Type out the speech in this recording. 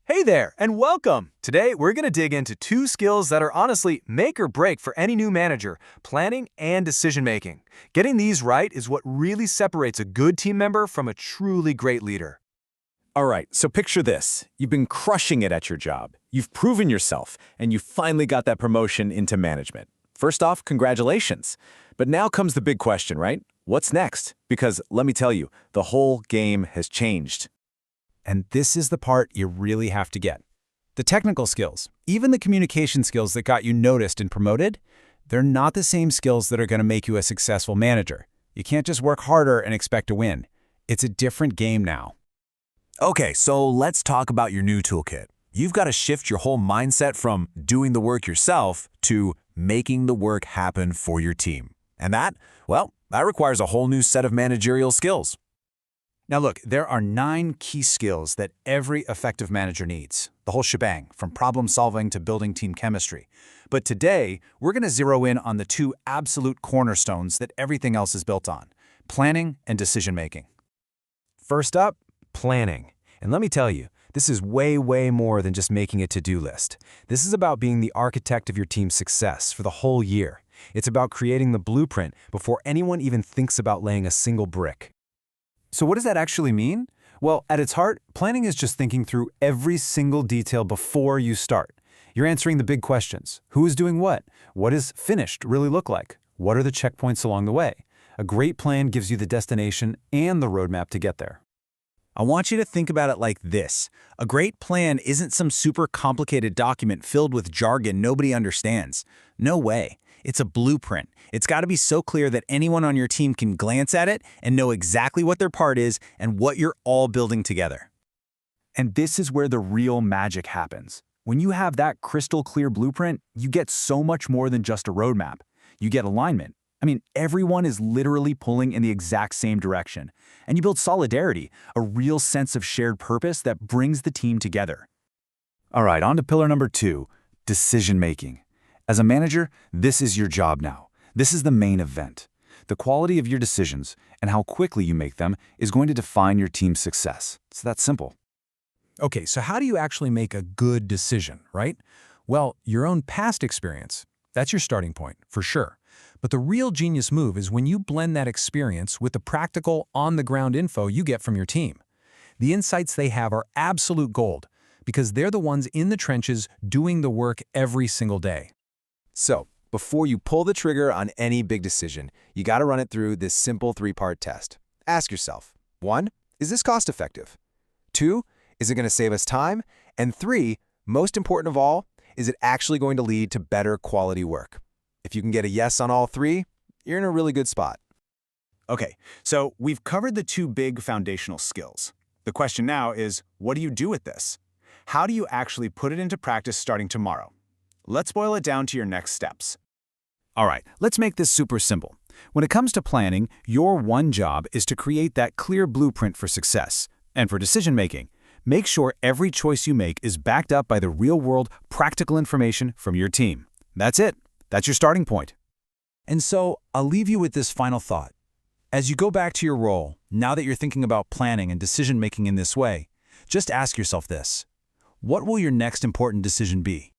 Hey there, and welcome! Today, we're going to dig into two skills that are honestly make or break for any new manager, planning and decision-making. Getting these right is what really separates a good team member from a truly great leader. All right, so picture this. You've been crushing it at your job. You've proven yourself, and you finally got that promotion into management. First off, congratulations. But now comes the big question, right? What's next? Because let me tell you, the whole game has changed. And this is the part you really have to get. The technical skills, even the communication skills that got you noticed and promoted, they're not the same skills that are going to make you a successful manager. You can't just work harder and expect to win. It's a different game now. Okay, so let's talk about your new toolkit. You've got to shift your whole mindset from doing the work yourself to making the work happen for your team. And that requires a whole new set of managerial skills. Now look, there are 9 key skills that every effective manager needs. The whole shebang, from problem solving to building team chemistry. But today, we're going to zero in on the 2 absolute cornerstones that everything else is built on: planning and decision making. First up, planning. And let me tell you, this is way more than just making a to-do list. This is about being the architect of your team's success for the whole year. It's about creating the blueprint before anyone even thinks about laying a single brick. So what does that actually mean? Well, at its heart, planning is just thinking through every single detail before you start. You're answering the big questions. Who is doing what? What does finished really look like? What are the checkpoints along the way? A great plan gives you the destination and the roadmap to get there. I want you to think about it like this. A great plan isn't some super complicated document filled with jargon nobody understands. No way. It's a blueprint. It's got to be so clear that anyone on your team can glance at it and know exactly what their part is and what you're all building together. And this is where the real magic happens. When you have that crystal clear blueprint, you get so much more than just a roadmap. You get alignment. Everyone is literally pulling in the exact same direction. And you build solidarity, a real sense of shared purpose that brings the team together. All right, on to pillar number 2, decision-making. As a manager, this is your job now. This is the main event. The quality of your decisions and how quickly you make them is going to define your team's success. It's that simple. Okay, so how do you actually make a good decision, right? Well, your own past experience, that's your starting point, for sure. But the real genius move is when you blend that experience with the practical, on-the-ground info you get from your team. The insights they have are absolute gold because they're the ones in the trenches doing the work every single day. So, before you pull the trigger on any big decision, you got to run it through this simple 3-part test. Ask yourself, 1, is this cost-effective? 2, is it going to save us time? And 3, most important of all, is it actually going to lead to better quality work? If you can get a yes on all 3, you're in a really good spot. Okay, so we've covered the 2 big foundational skills. The question now is, what do you do with this? How do you actually put it into practice starting tomorrow? Let's boil it down to your next steps. All right, let's make this super simple. When it comes to planning, your one job is to create that clear blueprint for success. And for decision-making, make sure every choice you make is backed up by the real-world, practical information from your team. That's it. That's your starting point. And so, I'll leave you with this final thought. As you go back to your role, now that you're thinking about planning and decision-making in this way, just ask yourself this. What will your next important decision be?